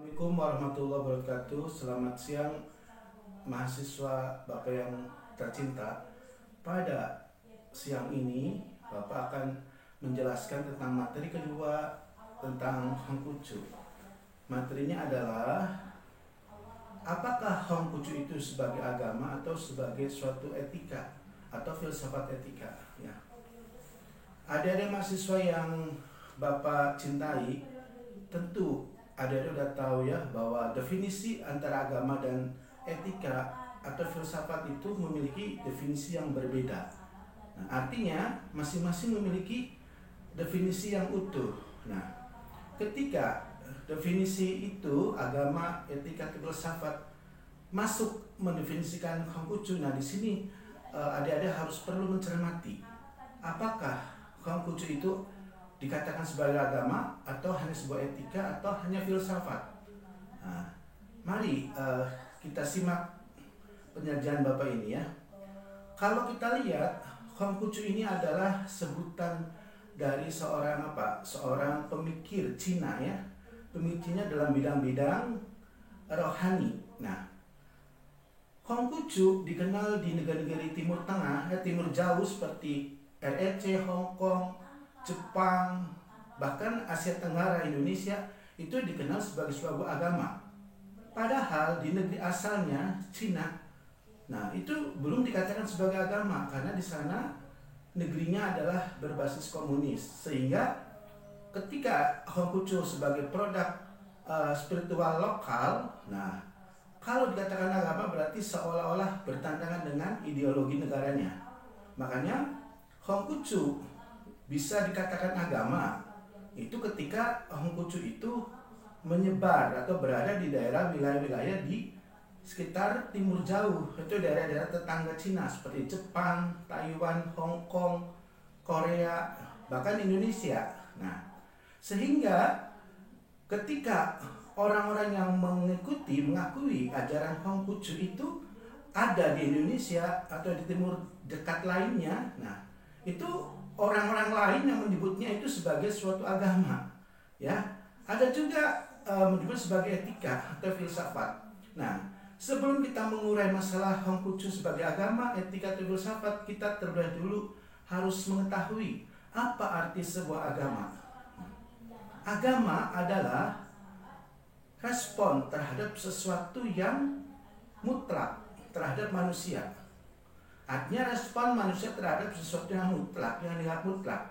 Assalamualaikum warahmatullahi wabarakatuh. Selamat siang mahasiswa Bapak yang tercinta. Pada siang ini Bapak akan menjelaskan tentang materi kedua tentang Hongkucu. Materinya adalah apakah Hongkucu itu sebagai agama atau sebagai suatu etika atau filsafat etika ya. Ada mahasiswa yang Bapak cintai, tentu ada udah tahu ya bahwa definisi antara agama dan etika atau filsafat itu memiliki definisi yang berbeda. Nah, artinya masing-masing memiliki definisi yang utuh. Nah, ketika definisi itu agama, etika, atau filsafat masuk mendefinisikan Konghucu, nah di sini adik-adik harus perlu mencermati apakah Konghucu itu dikatakan sebagai agama atau hanya sebuah etika atau hanya filsafat. Nah, mari kita simak penyajian Bapak ini ya. Kalau kita lihat, Konghucu ini adalah sebutan dari seorang pemikir Cina ya. Pemikir Cina dalam bidang-bidang rohani. Nah, Konghucu dikenal di negara-negara Timur Tengah, Timur Jauh seperti RRC, Hong Kong, Jepang, bahkan Asia Tenggara, Indonesia itu dikenal sebagai sebuah agama. Padahal di negeri asalnya Cina, nah itu belum dikatakan sebagai agama karena di sana negerinya adalah berbasis komunis. Sehingga ketika Konghucu sebagai produk spiritual lokal, nah kalau dikatakan agama berarti seolah-olah bertentangan dengan ideologi negaranya. Makanya Konghucu bisa dikatakan agama itu ketika Konghucu itu menyebar atau berada di daerah wilayah-wilayah di sekitar Timur Jauh, itu daerah-daerah tetangga Cina seperti Jepang, Taiwan, Hong Kong, Korea, bahkan Indonesia. Nah, sehingga ketika orang-orang yang mengakui ajaran Konghucu itu ada di Indonesia atau di Timur dekat lainnya, nah itu orang-orang lain yang menyebutnya itu sebagai suatu agama ya. Ada juga menyebut sebagai etika atau filsafat. Nah, sebelum kita mengurai masalah Konghucu sebagai agama, etika atau filsafat, kita terlebih dahulu harus mengetahui apa arti sebuah agama. Agama adalah respon terhadap sesuatu yang mutlak terhadap manusia. Artinya respon manusia terhadap sesuatu yang mutlak, yang dianggap mutlak.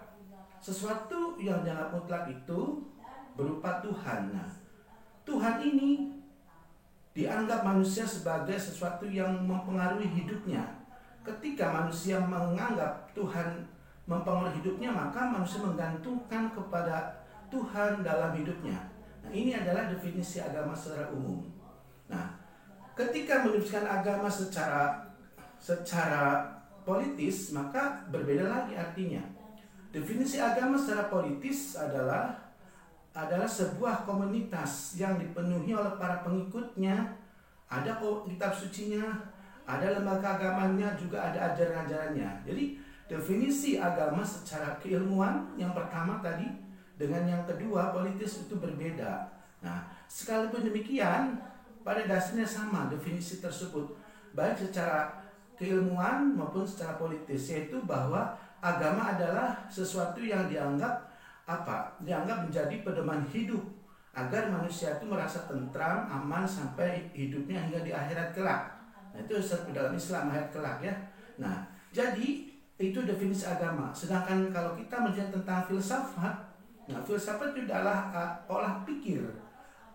Sesuatu yang dianggap mutlak itu berupa Tuhan. Nah, Tuhan ini dianggap manusia sebagai sesuatu yang mempengaruhi hidupnya. Ketika manusia menganggap Tuhan mempengaruhi hidupnya, maka manusia menggantungkan kepada Tuhan dalam hidupnya. Nah, ini adalah definisi agama secara umum. Nah, ketika mendefinisikan agama secara politis, maka berbeda lagi artinya. Definisi agama secara politis adalah sebuah komunitas yang dipenuhi oleh para pengikutnya, ada kitab sucinya, ada lembaga agamanya, juga ada ajaran-ajarannya. Jadi definisi agama secara keilmuan yang pertama tadi dengan yang kedua politis itu berbeda. Nah, sekalipun demikian pada dasarnya sama definisi tersebut, baik secara keilmuan maupun secara politis, yaitu bahwa agama adalah sesuatu yang dianggap menjadi pedoman hidup agar manusia itu merasa tentram, aman sampai hidupnya hingga di akhirat kelak. Nah, itu dalam Islam akhirat kelak ya. Nah, jadi itu definisi agama. Sedangkan kalau kita melihat tentang filsafat, nah filsafat itu adalah olah pikir,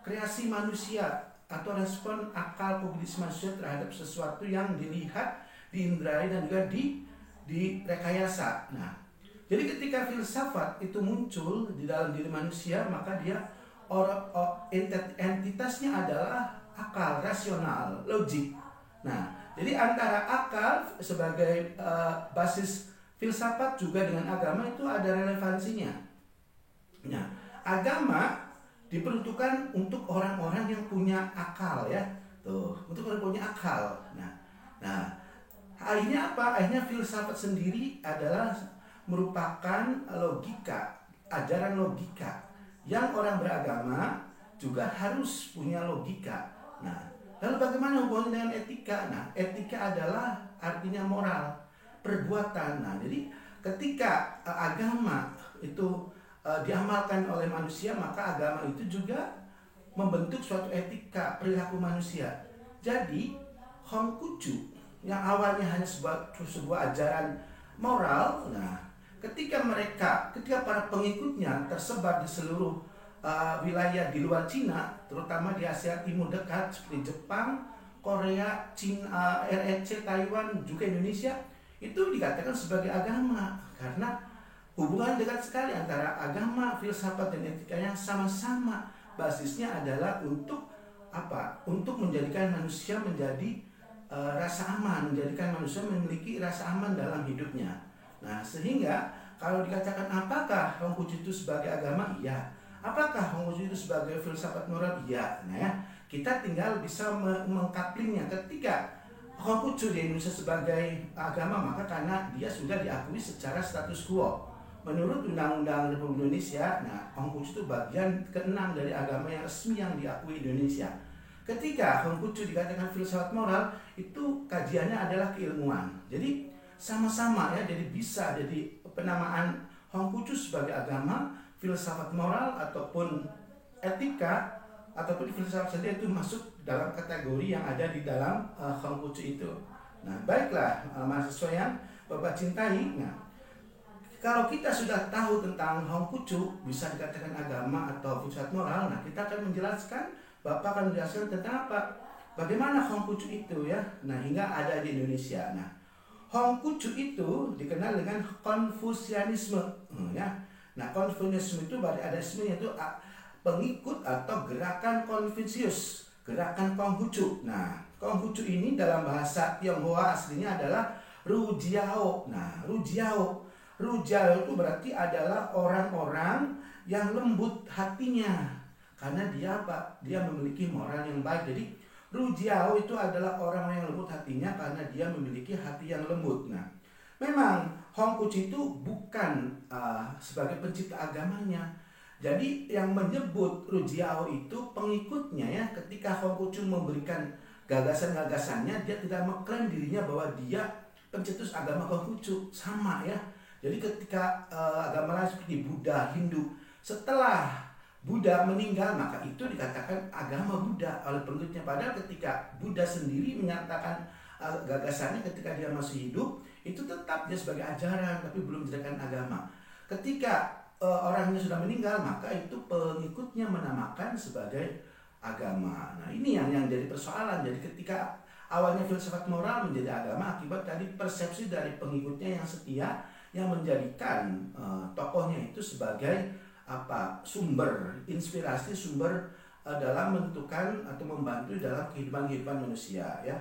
kreasi manusia atau respon akal kognitif manusia terhadap sesuatu yang dilihat, diindrai dan juga direkayasa. Nah, jadi ketika filsafat itu muncul di dalam diri manusia, maka dia entitasnya adalah akal, rasional, logik. Nah, jadi antara akal sebagai basis filsafat juga dengan agama itu ada relevansinya. Nah, agama diperuntukkan untuk orang-orang yang punya akal ya. Tuh, untuk orang punya akal. Nah, akhirnya apa? Akhirnya filsafat sendiri adalah merupakan logika, ajaran logika yang orang beragama juga harus punya logika. Nah, lalu bagaimana hubungannya dengan etika? Nah, etika adalah artinya moral, perbuatan. Nah, jadi ketika agama itu diamalkan oleh manusia, maka agama itu juga membentuk suatu etika perilaku manusia. Jadi Hongkucu yang awalnya hanya sebuah ajaran moral, nah ketika para pengikutnya tersebar di seluruh wilayah di luar Cina, terutama di Asia Timur dekat seperti Jepang, Korea, Cina, RRC, Taiwan, juga Indonesia, itu dikatakan sebagai agama karena hubungan dekat sekali antara agama, filsafat, dan etika yang sama-sama basisnya adalah untuk apa? Untuk menjadikan manusia menjadi rasa aman, menjadikan manusia memiliki rasa aman dalam hidupnya. Nah, sehingga kalau dikatakan apakah Hongkucu itu sebagai agama? Iya. Apakah Hongkucu itu sebagai filsafat moral? Iya. Nah, ya, kita tinggal bisa mengkaplingnya. Ketika Hongkucu di Indonesia sebagai agama, maka karena dia sudah diakui secara status quo. Menurut Undang-Undang Republik Indonesia, nah Hongkucu itu bagian ke-6 dari agama yang resmi yang diakui Indonesia. Ketika Hongkucu dikatakan filsafat moral, itu kajiannya adalah keilmuan. Jadi sama-sama ya, jadi bisa jadi penamaan Hongkucu sebagai agama, filsafat moral ataupun etika ataupun filsafat saja itu masuk dalam kategori yang ada di dalam Hongkucu itu. Nah, baiklah mahasiswa yang Bapak cintai. Nah, kalau kita sudah tahu tentang Hongkucu, bisa dikatakan agama atau filsafat moral, nah kita akan menjelaskan, Bapak akan menjelaskan tentang apa? Bagaimana Hongkucu itu ya? Nah, hingga ada di Indonesia. Nah, Hongkucu itu dikenal dengan Konfusianisme, ya. Nah, Konfusianisme itu berarti ada ismenya itu pengikut atau gerakan Konfusius, gerakan Konghucu. Nah, Konghucu ini dalam bahasa Tionghoa aslinya adalah Rujiao. Nah, Rujiao itu berarti adalah orang-orang yang lembut hatinya. Karena dia apa? Dia memiliki moral yang baik. Jadi Rujiao itu adalah orang yang lembut hatinya karena dia memiliki hati yang lembut. Nah, memang Hongkucu itu bukan sebagai pencipta agamanya. Jadi yang menyebut Rujiao itu pengikutnya ya. Ketika Hongkucu memberikan gagasan-gagasannya, dia tidak mengklaim dirinya bahwa dia pencetus agama Konghucu. Sama ya. Jadi ketika agama lain seperti Buddha, Hindu, setelah Buddha meninggal, maka itu dikatakan agama Buddha oleh pengikutnya. Padahal ketika Buddha sendiri menyatakan gagasannya ketika dia masih hidup, itu tetap dia sebagai ajaran, tapi belum dijadikan agama. Ketika orangnya sudah meninggal, maka itu pengikutnya menamakan sebagai agama. Nah, ini yang jadi persoalan. Jadi ketika awalnya filsafat moral menjadi agama akibat tadi persepsi dari pengikutnya yang setia, yang menjadikan tokohnya itu sebagai sumber inspirasi, sumber dalam menentukan atau membantu dalam kehidupan manusia ya.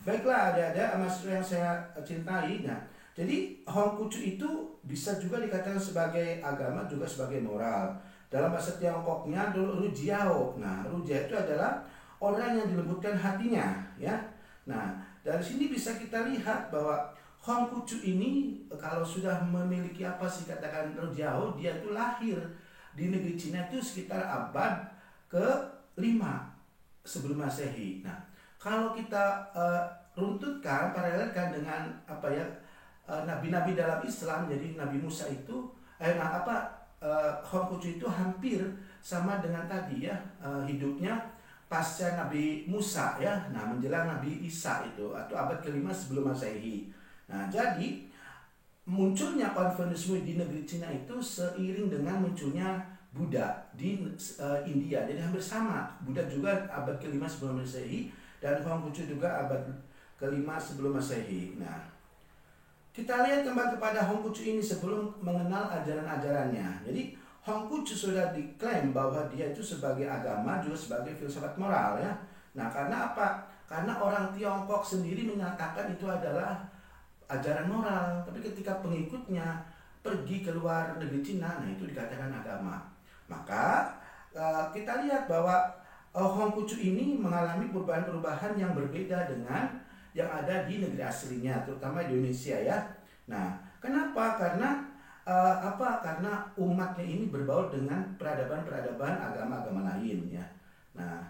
Baiklah adik-adik mahasiswa yang saya cintai. Nah, jadi Hongkucu itu bisa juga dikatakan sebagai agama juga sebagai moral. Dalam bahasa Tiongkoknya Rujiao. Nah, Rujiao itu adalah orang yang dilembutkan hatinya ya. Nah, dari sini bisa kita lihat bahwa Hongkucu ini kalau sudah memiliki katakan Rujiao, dia itu lahir di negeri Cina itu sekitar abad ke-5 sebelum Masehi. Nah, kalau kita runtutkan, paralelkan dengan nabi-nabi dalam Islam, jadi Nabi Musa itu Hongkucu itu hampir sama dengan tadi ya, hidupnya pasca Nabi Musa ya, nah menjelang Nabi Isa itu atau abad ke-5 sebelum Masehi. Nah, jadi munculnya Konfusianisme di negeri Cina itu seiring dengan munculnya Buddha di India. Jadi hampir sama. Buddha juga abad ke-5 sebelum Masehi dan Hongkucu juga abad ke-5 sebelum Masehi. Nah, kita lihat kembali kepada Hongkucu ini sebelum mengenal ajaran-ajarannya. Jadi Hongkucu sudah diklaim bahwa dia itu sebagai agama juga sebagai filsafat moral ya. Nah, karena apa? Karena orang Tiongkok sendiri menyatakan itu adalah ajaran moral, tapi ketika pengikutnya pergi keluar negeri Cina, nah itu dikatakan agama. Maka kita lihat bahwa Hongkucu ini mengalami perubahan-perubahan yang berbeda dengan yang ada di negeri aslinya, terutama di Indonesia ya. Nah, kenapa? Karena karena umatnya ini berbaur dengan peradaban-peradaban agama-agama lain ya. Nah,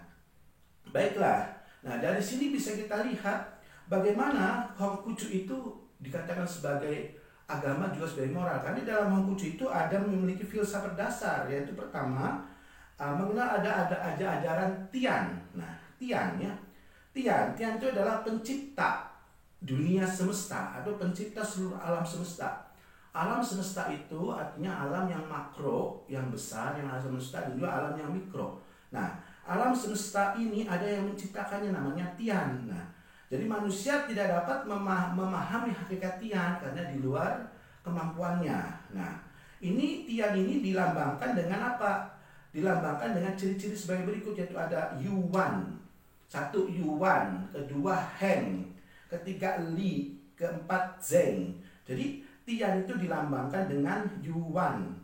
baiklah. Nah, dari sini bisa kita lihat bagaimana Hongkucu itu dikatakan sebagai agama juga sebagai moral. Karena di dalam Hongkucu itu ada memiliki filsafat dasar, yaitu pertama mengenal ada ajaran Tian. Nah, Tian ya. Tian itu adalah pencipta dunia semesta atau pencipta seluruh alam semesta. Alam semesta itu artinya alam yang makro, yang besar, yang alam semesta, dan juga alam yang mikro. Nah, alam semesta ini ada yang menciptakannya, namanya Tian. Nah, jadi manusia tidak dapat memahami hakikat Tian karena di luar kemampuannya. Nah, ini Tian ini dilambangkan dengan apa? Dilambangkan dengan ciri-ciri sebagai berikut, yaitu ada Yuan. Satu Yuan, kedua Heng, ketiga Li, keempat Zeng. Jadi Tian itu dilambangkan dengan Yuan,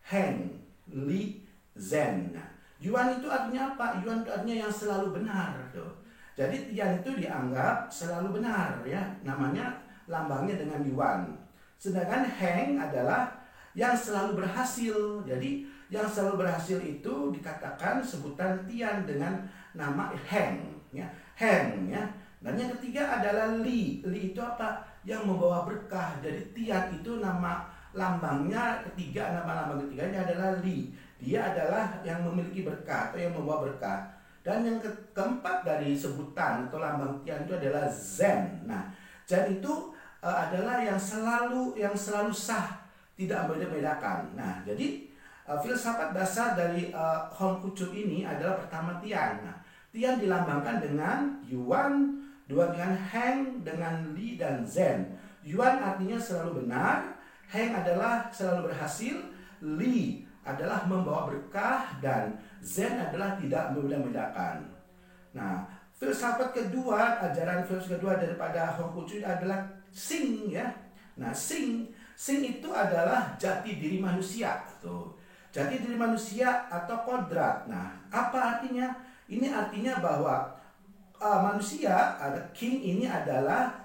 Heng, Li, Zen. Nah, Yuan itu artinya apa? Yuan itu artinya yang selalu benar. Tuh. Jadi Tian itu dianggap selalu benar, ya. Namanya lambangnya dengan Yuan. Sedangkan Heng adalah yang selalu berhasil. Jadi yang selalu berhasil itu dikatakan sebutan Tian dengan nama Heng, ya. Heng, ya. Dan yang ketiga adalah Li. Li itu apa? Yang membawa berkah. Jadi Tian itu nama lambangnya ketiga, nama lambang ketiganya adalah Li. Dia adalah yang memiliki berkah atau yang membawa berkah. Dan yang keempat dari sebutan atau lambang Tian itu adalah Zen. Nah, Zen itu adalah yang selalu sah, tidak membeda-bedakan. Nah, jadi filsafat dasar dari Hongkucu ini adalah pertama Tian. Nah, Tian dilambangkan dengan Yuan, dua dengan Heng, dengan Li dan Zen. Yuan artinya selalu benar, Heng adalah selalu berhasil, Li adalah membawa berkah, dan Zen adalah tidak membeda-bedakan. Nah, filsafat kedua, ajaran filsafat kedua daripada Hongkucu adalah Xing, ya. Nah, Xing itu adalah jati diri manusia. Tuh. Jati diri manusia atau kodrat. Nah, apa artinya? Ini artinya bahwa manusia, King ini adalah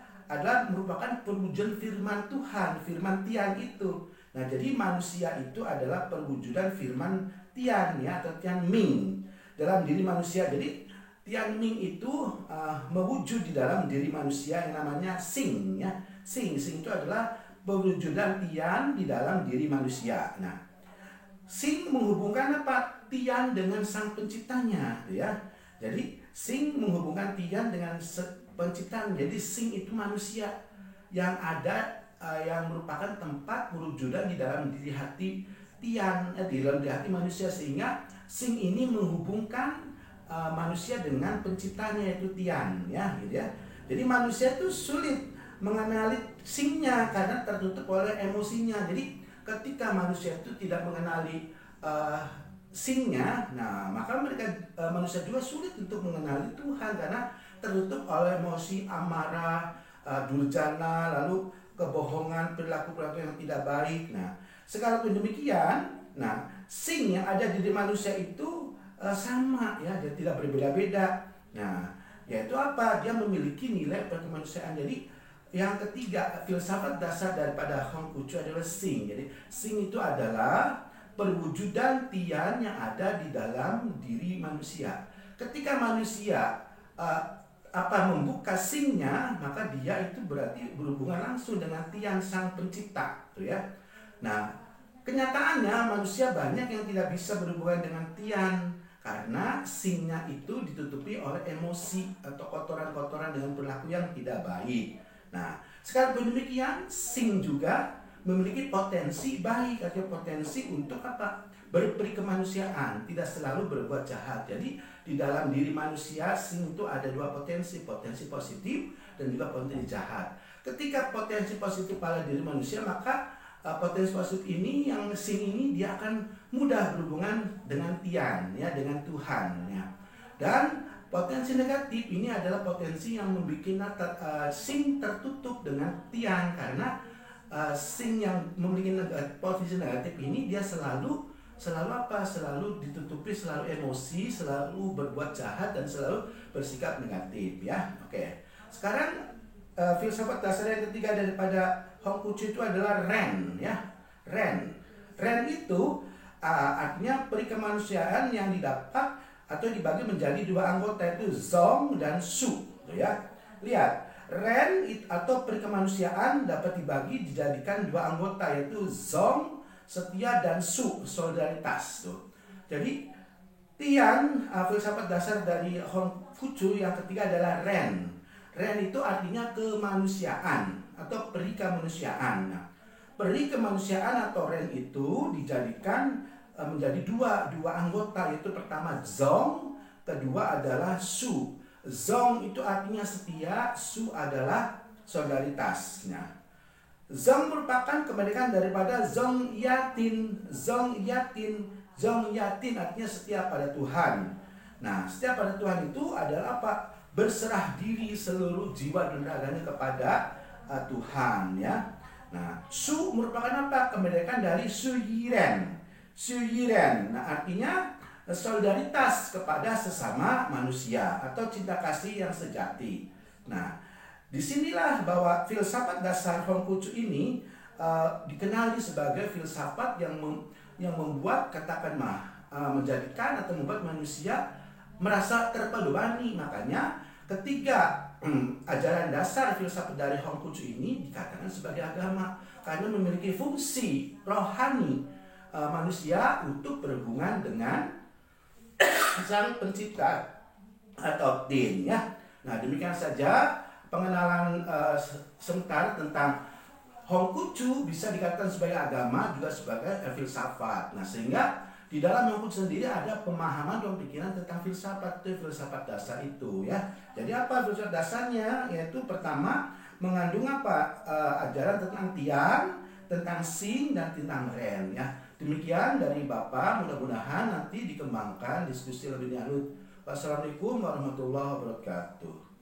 merupakan perwujudan firman Tuhan, firman Tian itu. Nah, jadi manusia itu adalah perwujudan firman Tian, ya, atau Tian Ming dalam diri manusia. Jadi Tian Ming itu mewujud di dalam diri manusia yang namanya Xing, ya. Xing itu adalah perwujudan Tian di dalam diri manusia. Nah, Xing menghubungkan apa? Tian dengan sang penciptanya, ya. Jadi Xing menghubungkan Tian dengan penciptaan. Jadi Xing itu manusia yang ada, yang merupakan tempat perwujudan di dalam diri hati Tian, di dalam diri hati manusia, sehingga Xing ini menghubungkan manusia dengan penciptanya, yaitu Tian, ya, gitu ya. Jadi manusia itu sulit mengenali Xingnya karena tertutup oleh emosinya. Jadi ketika manusia itu tidak mengenali Xingnya, nah maka manusia juga sulit untuk mengenali Tuhan karena tertutup oleh emosi amarah, durjana, lalu kebohongan, perilaku-perilaku yang tidak baik. Nah, sekalipun demikian, nah Xing yang ada di diri manusia itu sama, ya, dia tidak berbeda-beda. Nah, yaitu apa? Dia memiliki nilai kemanusiaan. Jadi yang ketiga, filsafat dasar daripada Hongkucu adalah Xing. Jadi Xing itu adalah perwujudan Tian yang ada di dalam diri manusia. Ketika manusia membuka Xingnya, maka dia itu berarti berhubungan langsung dengan Tian sang pencipta, tuh ya. Nah, kenyataannya manusia banyak yang tidak bisa berhubungan dengan Tian karena Xingnya itu ditutupi oleh emosi atau kotoran-kotoran dengan perilaku yang tidak baik. Nah, sekalipun demikian, Xing juga memiliki potensi baik atau potensi untuk apa? Berperi kemanusiaan, tidak selalu berbuat jahat. Jadi di dalam diri manusia Xing itu ada dua potensi positif dan juga potensi jahat. Ketika potensi positif pada diri manusia, maka potensi positif ini yang Xing ini dia akan mudah berhubungan dengan Tian, ya, dengan Tuhan, ya. Dan potensi negatif ini adalah potensi yang membuat Xing tertutup dengan Tian karena Xing yang memiliki posisi negatif ini dia selalu ditutupi, selalu emosi, selalu berbuat jahat dan selalu bersikap negatif, ya. Oke. Sekarang filsafat dasar yang ketiga daripada Hongkucu itu adalah Ren, ya. Ren itu artinya peri kemanusiaan yang didapat atau dibagi menjadi dua anggota, yaitu Zong dan Su, ya. Lihat, Ren atau perikemanusiaan dapat dibagi dijadikan dua anggota, yaitu Zong setia dan Su solidaritas tuh. Jadi Tian, filsafat dasar dari Hongfucu yang ketiga adalah Ren. Ren itu artinya kemanusiaan atau perikemanusiaan. Nah, perikemanusiaan atau Ren itu dijadikan menjadi dua anggota, yaitu pertama Zong, kedua adalah Su. Zong itu artinya setia, Su adalah solidaritasnya. Zong merupakan kemerdekaan daripada Zong Yatin. Zong Yatin artinya setia pada Tuhan. Nah, setia pada Tuhan itu adalah apa? Berserah diri seluruh jiwa dan raganya kepada Tuhan, ya. Nah, Su merupakan apa? Kemerdekaan dari Su Yiren. Nah, artinya solidaritas kepada sesama manusia atau cinta kasih yang sejati. Nah, disinilah bahwa filsafat dasar Hongfucu ini dikenali sebagai filsafat yang membuat menjadikan atau membuat manusia merasa terpelubani. Makanya ketiga ajaran dasar filsafat dari Hongfucu ini dikatakan sebagai agama karena memiliki fungsi rohani manusia untuk berhubungan dengan sang pencipta atau Din, ya. Nah, demikian saja pengenalan sebentar tentang Hongfucu. Bisa dikatakan sebagai agama juga sebagai filsafat. Nah, sehingga di dalam Hongfucu sendiri ada pemahaman dan pikiran tentang filsafat, itu filsafat dasar itu, ya. Jadi apa filsafat dasarnya? Yaitu pertama mengandung apa? Ajaran tentang Tian, tentang Xing dan tentang Ren, ya. Demikian dari Bapak, mudah-mudahan nanti dikembangkan diskusi lebih lanjut. Wassalamualaikum warahmatullahi wabarakatuh.